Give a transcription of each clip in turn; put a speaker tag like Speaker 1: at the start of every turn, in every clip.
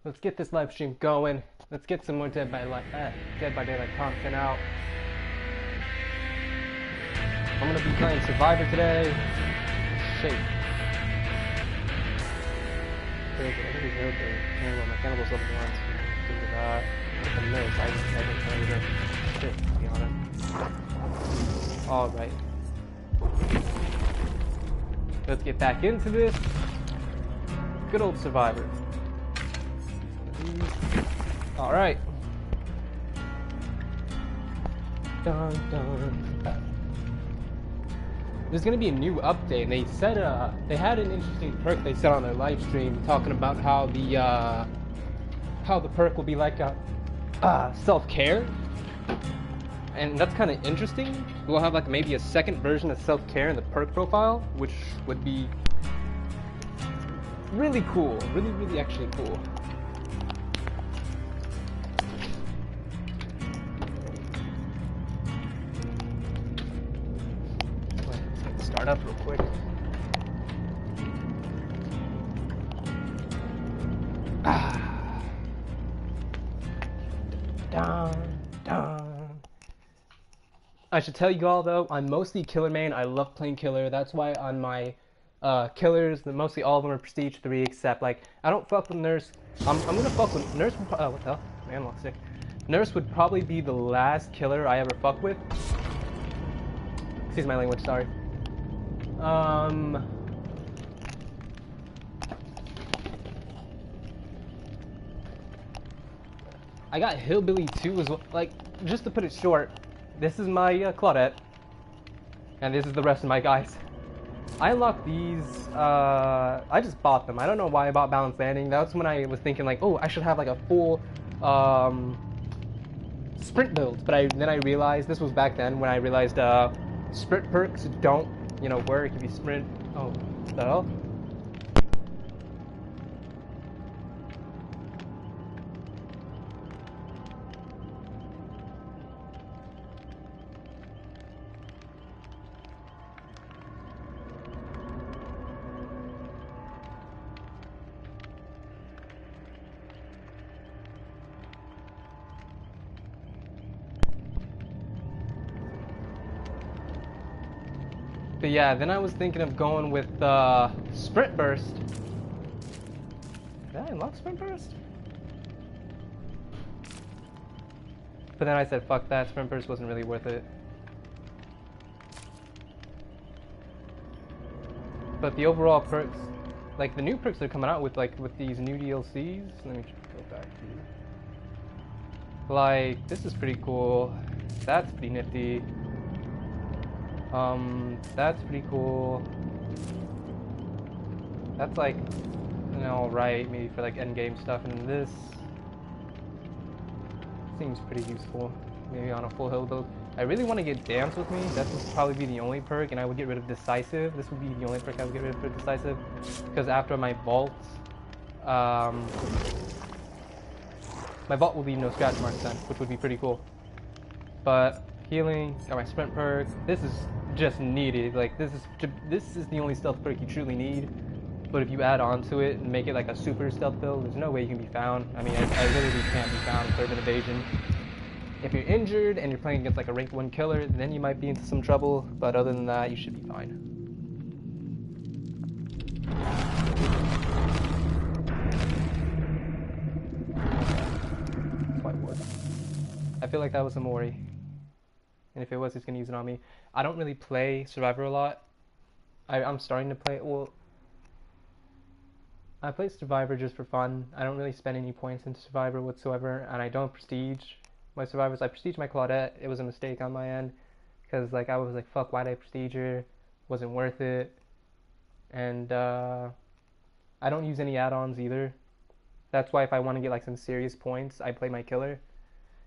Speaker 1: Let's get this live stream going. Let's get some more Dead by Daylight content out. I'm gonna be playing Survivor today. Shake. Very good. I think he's real good. Cannibal. My cannibal's level 1. So do that. With the nurse, I didn't tell you that. Shit, to be honest. Alright. Let's get back into this. Good old Survivor. Alright. Dun, dun. There's gonna be a new update, and they said they had an interesting perk they said on their live stream talking about how the perk will be like a self-care, and that's kind of interesting. We'll have like maybe a second version of self-care in the perk profile, which would be really cool, really actually cool. Start up real quick. Dun. I should tell you all though, I'm mostly killer main. I love playing killer. That's why on my killers, mostly all of them are prestige 3, except like I don't fuck with nurse. I'm gonna fuck with nurse. What the hell? Man, I'm sick. Nurse would probably be the last killer I ever fuck with. Excuse my language. Sorry. I got Hillbilly 2 as well. Like, just to put it short, this is my Claudette, and this is the rest of my guys. I unlocked these, I just bought them. I don't know why I bought Balanced Landing. That's when I was thinking like, oh, I should have like a full, sprint build. But then I realized, this was back then when I realized, sprint perks don't, work if you sprint. Oh, what the hell? But yeah, then I was thinking of going with Sprint Burst. Did I unlock Sprint Burst? But then I said, fuck that, Sprint Burst wasn't really worth it. But the overall perks, like the new perks they're coming out with, like with these new DLCs. Let me just go back to you. Like, this is pretty cool. That's pretty nifty. That's pretty cool. That's like, alright, maybe for like endgame stuff, and this seems pretty useful. Maybe on a full hill build. I really want to get Dance with me. That would probably be the only perk, and I would get rid of Decisive. This would be the only perk I would get rid of for Decisive, because after my vaults, my vault will leave no scratch marks then, which would be pretty cool. But healing, got my sprint perk. This is just needed. Like this is the only stealth perk you truly need. But if you add on to it and make it like a super stealth build, there's no way you can be found. I mean, I literally can't be found with urban evasion. If you're injured and you're playing against like a rank 1 killer, then you might be into some trouble. But other than that, you should be fine. I feel like that was a Mori. And if it was, he's going to use it on me. I don't really play Survivor a lot. I'm starting to play, well, I play Survivor just for fun. I don't really spend any points into Survivor whatsoever, and I don't prestige my Survivors. I prestige my Claudette. It was a mistake on my end, because like I was like, fuck, why did I prestige her? Wasn't worth it. And I don't use any add-ons either. That's why if I want to get like some serious points, I play my killer.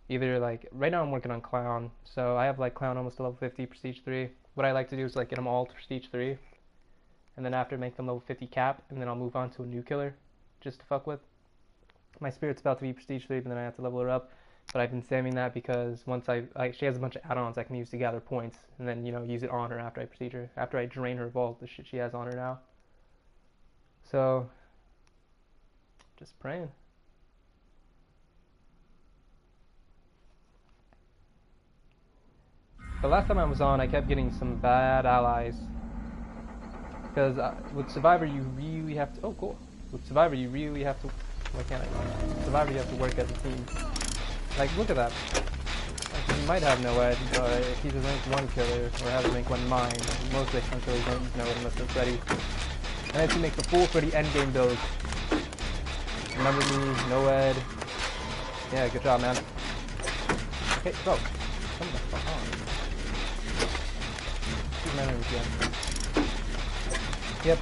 Speaker 1: Either like, right now I'm working on Clown, so I have like Clown almost to level 50, Prestige 3. What I like to do is like get them all to Prestige 3, and then after make them level 50 cap, and then I'll move on to a new killer, just to fuck with. My Spirit's about to be Prestige 3, but then I have to level her up, but I've been saving that because once she has a bunch of add-ons I can use to gather points, and then, use it on her after I Prestige her, after I drain her vault, the shit she has on her now. So, just praying. The last time I was on, I kept getting some bad allies. Because with Survivor, you really have to... Oh, cool. With Survivor, you really have to... Why can't I? With Survivor, you have to work as a team. Like, look at that. Like, he might have no edge, but if he's a rank 1 killer, or has a rank 1 mine, most rank 1 killers don't use no ed unless they're Freddy. And then to make the full Freddy endgame build. Remember me, no ed. Yeah, good job, man. Okay, go. Come the fuck on. Shoot my enemies again. Yep,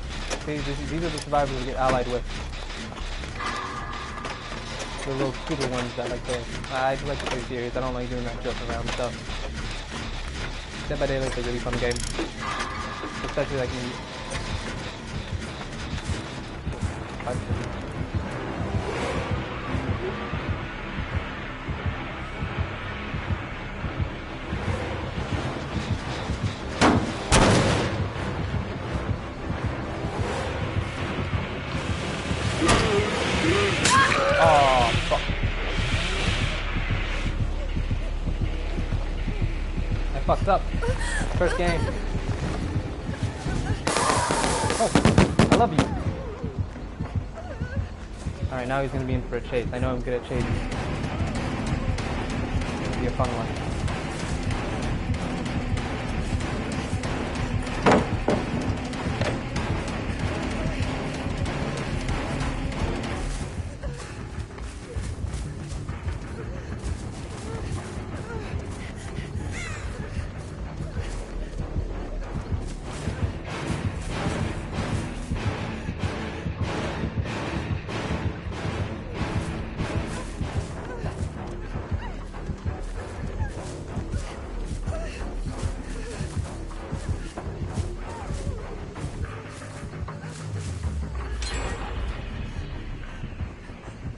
Speaker 1: these are the survivors we get allied with. The little stupid ones that like to... I like to play serious, I don't like doing that joke around stuff. Dead by Daylight's a really fun game. Especially like me. Oh, fuck. I fucked up. First game. Oh, I love you. Alright, now he's gonna be in for a chase. I know I'm good at chasing. It's gonna be a fun one.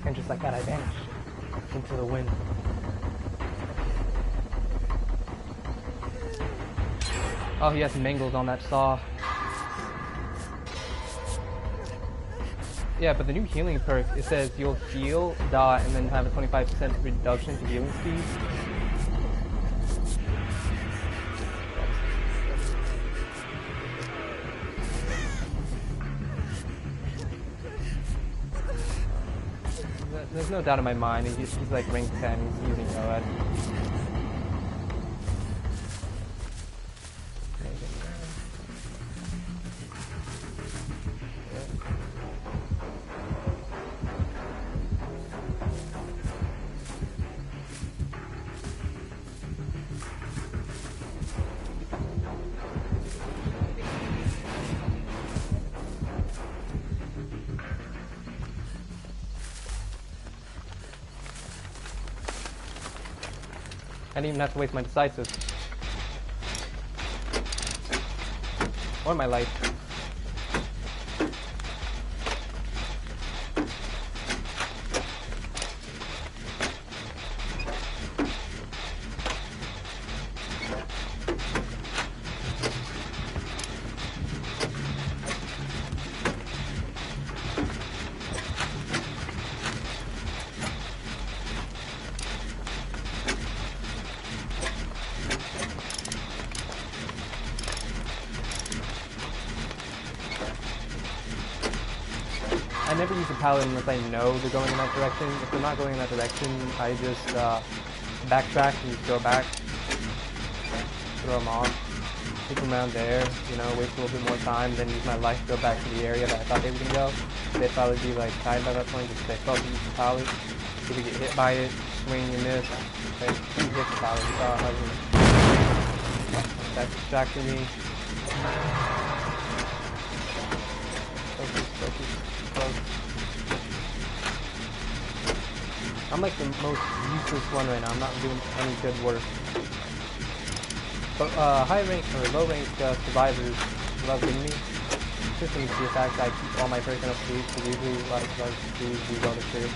Speaker 1: And just like that, I vanished into the wind. Oh, he has mangles on that saw. Yeah, but the new healing perk, it says you'll heal, dot, and then have a 25% reduction to healing speed. There's no doubt in my mind, he's like rank 10, he's using no ed. I didn't even have to waste my decisive. Or my life. I never use a paladin unless I know they're going in that direction. If they're not going in that direction, I just backtrack and just go back, throw them off, keep them around there, you know, wait a little bit more time, then use my life to go back to the area that I thought they were going to go. They'd probably be like tied by that point, just say, fuck, use the pallet. If you get hit by it, swing and miss, okay, you hit the pallet, you saw how that distracted me. Focus. I'm like the most useless one right now. I'm not doing any good work. But high rank or low rank survivors love me. Just due to the fact that I keep all my personal speed, so usually a lot of survivors do bonus too.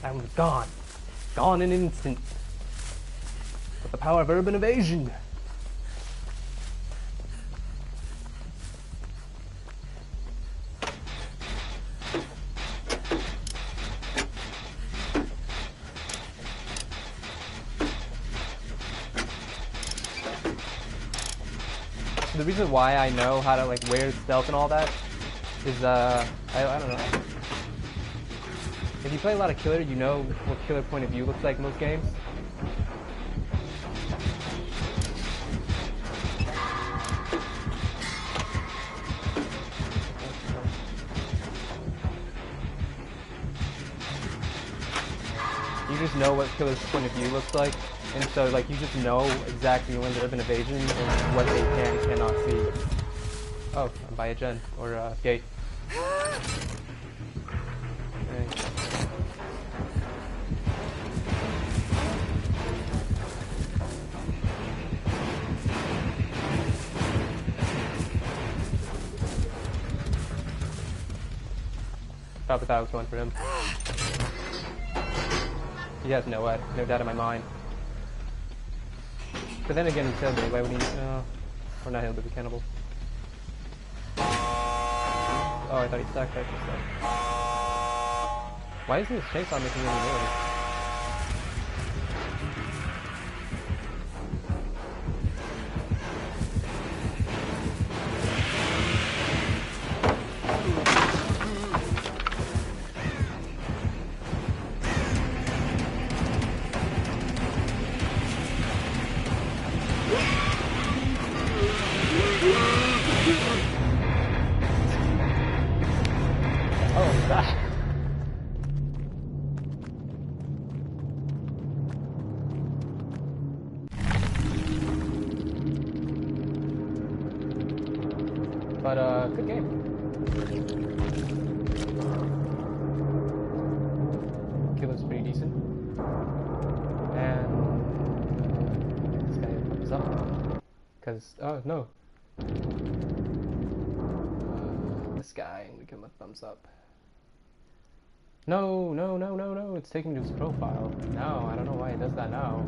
Speaker 1: I was gone. Gone in an instant. With the power of urban evasion. The reason why I know how to like wear stealth and all that is I don't know. If you play a lot of killer, you know what killer point of view looks like in most games. You just know what killer's point of view looks like, and so like you just know exactly when they're in evasion and what they can and cannot see. Oh, I'm by a gen or a gate. Okay. Probably thought I was going for him. He has no doubt in my mind. But then again, he's Hillbilly. Why would he? Or not Hillbilly, Cannibal. Oh, I thought he sacrificed himself. Why isn't this chainsaw making any noise? Oh, God. But, good game. Killer's pretty decent. And this guy comes up. Because, oh, no. This guy, we give him a thumbs up. No, no, no, no, no, it's taking me to his profile. No, I don't know why it does that now.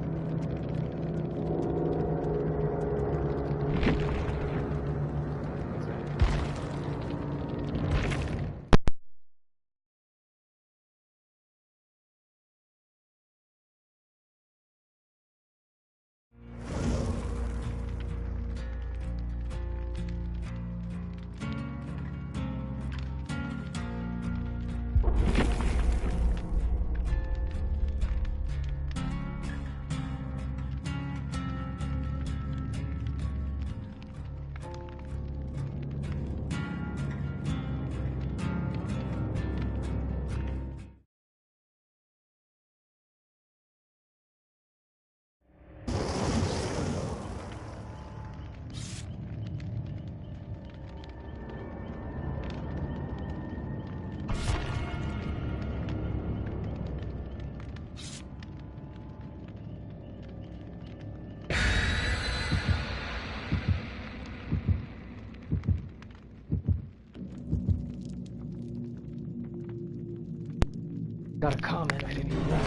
Speaker 1: Got a comment I didn't even know.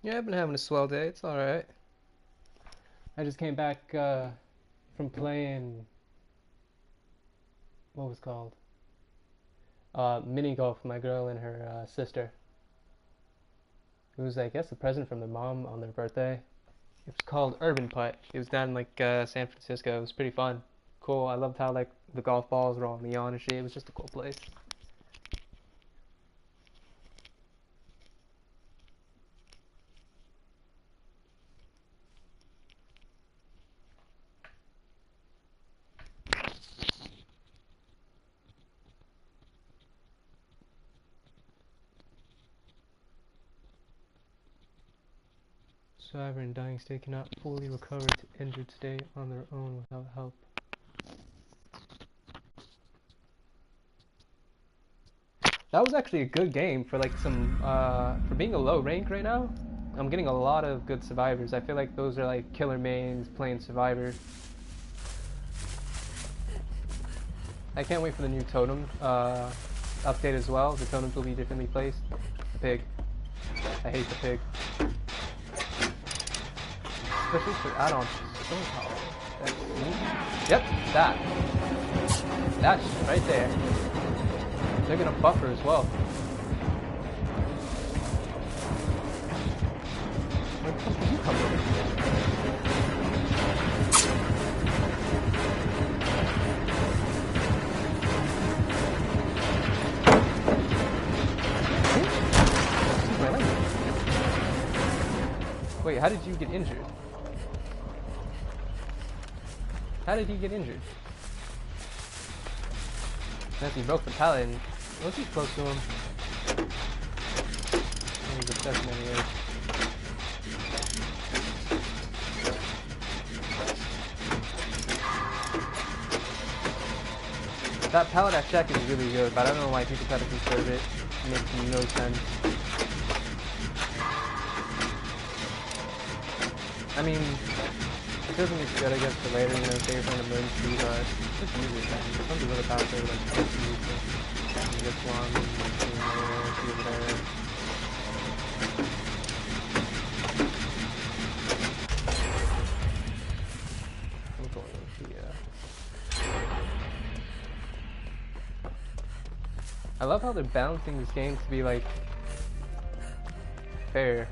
Speaker 1: Yeah, I've been having a swell day. It's alright. I just came back from playing, what was it called? Mini golf with my girl and her sister. It was, I guess, a present from their mom on their birthday. It was called Urban Putt. It was down in like San Francisco. It was pretty fun. Cool. I loved how like the golf balls were all neon and shit. It was just a cool place. Survivor in dying state cannot fully recover to injured state on their own without help. That was actually a good game for like some for being a low rank right now. I'm getting a lot of good survivors. I feel like those are like killer mains playing survivor. I can't wait for the new totem update as well. The totems will be differently placed. The pig. I hate the pig. Especially for add-ons. So powerful. That's neat. Yep, that. That's right there. They're gonna buffer as well. Where the fuck did you come from? Wait, how did you get injured? How did he get injured? Unless he broke the pallet and was he close to him? He's a specimen here. That pallet at check is really good, but I don't know why people try to conserve it. It makes no sense. I mean, it doesn't look good, I guess, for later, you know, say you're trying to emergency, but just use it, man. Some people are faster, like, just use it. And this one, see over there. I'm going here. I love how they're balancing this game to be, like, fair.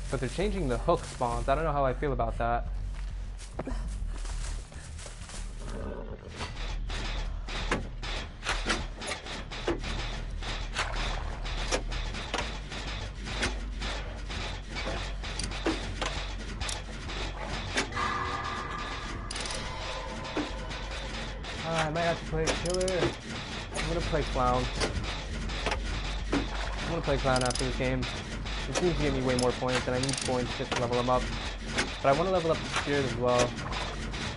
Speaker 1: But they're changing the hook spawns. I don't know how I feel about that. I might have to play killer. I'm gonna play clown. I'm gonna play clown after this game. It seems to give me way more points, and I need points just to level them up. But I want to level up the spirit as well.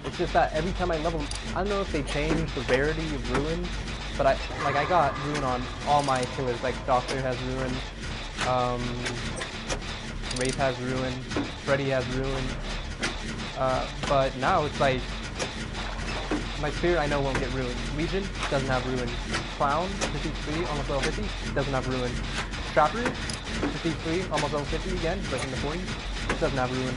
Speaker 1: It's just that every time I level, I don't know if they changed the rarity of ruin, but I got ruin on all my killers. Like Doctor has ruin, Wraith has ruin, Freddy has ruin. But now it's like my spirit I know won't get ruined. Legion doesn't have ruin. Clown 53, almost level 50, doesn't have ruin. Trapper 53, almost level 50 again, like in the 40s, doesn't have ruin.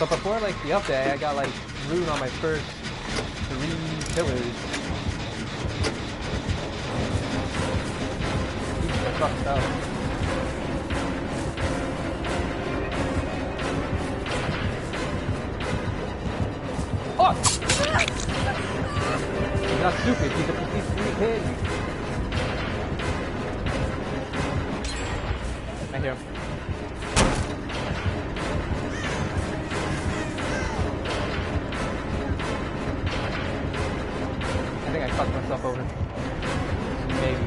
Speaker 1: But before like the update, I got like ruin on my first 3 killers. These are fucked up. Fuck! He's not stupid, he's a 53 kid. I hear him. I think I fucked myself over. Maybe.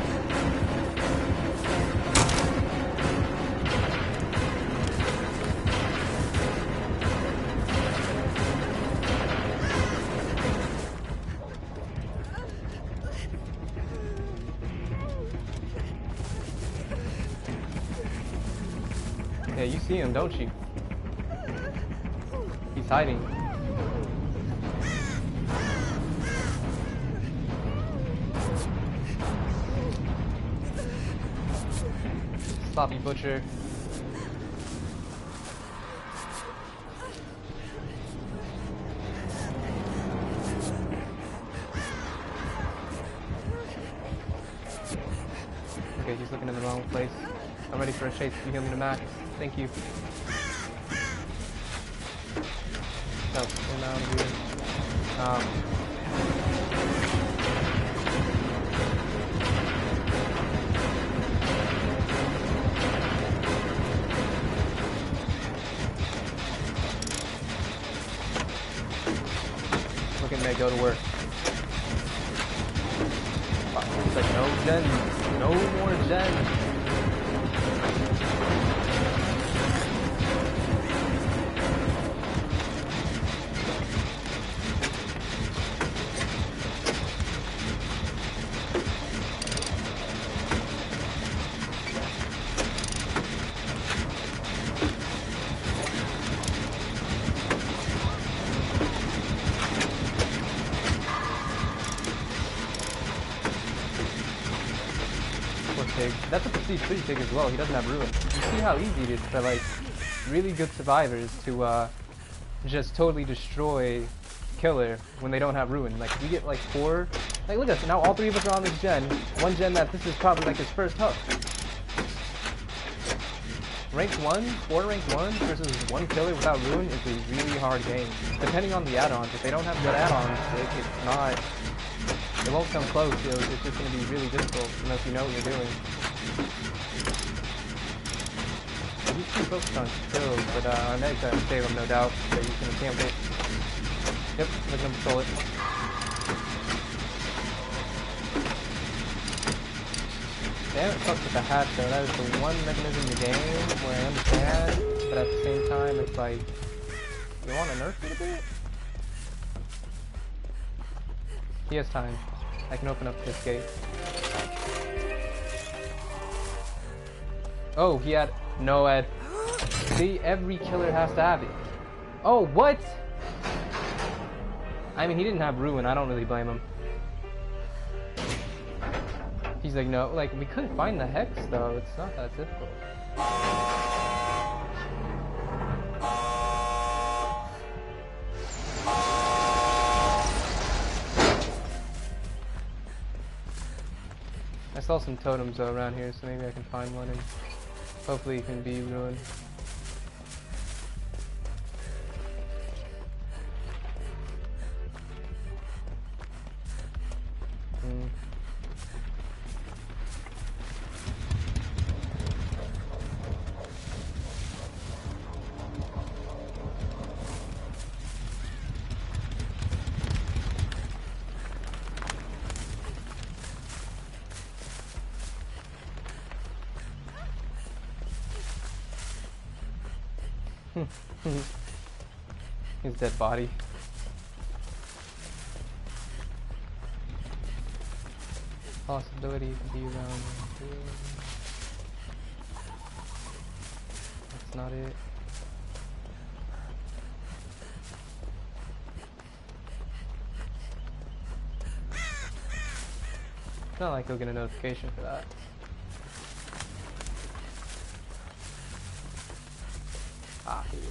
Speaker 1: Yeah, you see him, don't you? He's hiding. Sloppy butcher. Okay, he's looking in the wrong place. I'm ready for a chase. You heal me to max. Thank you. No, we're not here. Look at me go to work. It's like no gen, no more gen. That's a prestige 3 tick as well. He doesn't have ruin. You see how easy it is for like really good survivors to just totally destroy killer when they don't have ruin. Like we get like 4. Like look at us now. All 3 of us are on this gen. One gen that this is probably like his first hub. Ranked 1, 4 ranked 1 versus 1 killer without ruin is a really hard game. Depending on the add-ons. If they don't have good add-ons, it's not. It won't come close. It's just going to be really difficult unless you know what you're doing. He's too focused on kills, but our next time save him, no doubt. But he's going to camp it. Yep, let him control it. Damn, it sucks with the hatch though. That is the one mechanism in the game where I understand, but at the same time, it's like, you want to nerf it a bit? He has time. I can open up this gate. Oh, he had no ed. See, every killer has to have it. Oh, what? I mean, he didn't have ruin. I don't really blame him. He's like, no, like, we couldn't find the hex, though. It's not that difficult. I saw some totems, though, around here, so maybe I can find one, and hopefully it can be ruined. His dead body. Possibility to be around here. That's not it. It's not like he'll get a notification for that. Ah, he is.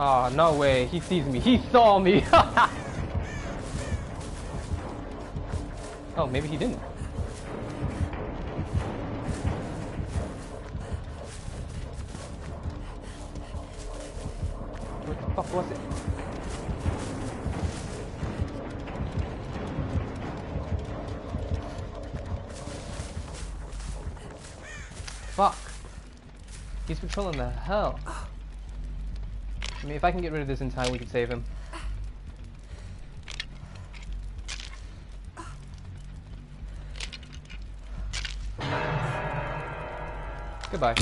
Speaker 1: Oh, no way. He sees me. He saw me. Oh, maybe he didn't. What the fuck was it? Fuck. He's patrolling the hell. I mean, if I can get rid of this in time, we can save him. Goodbye.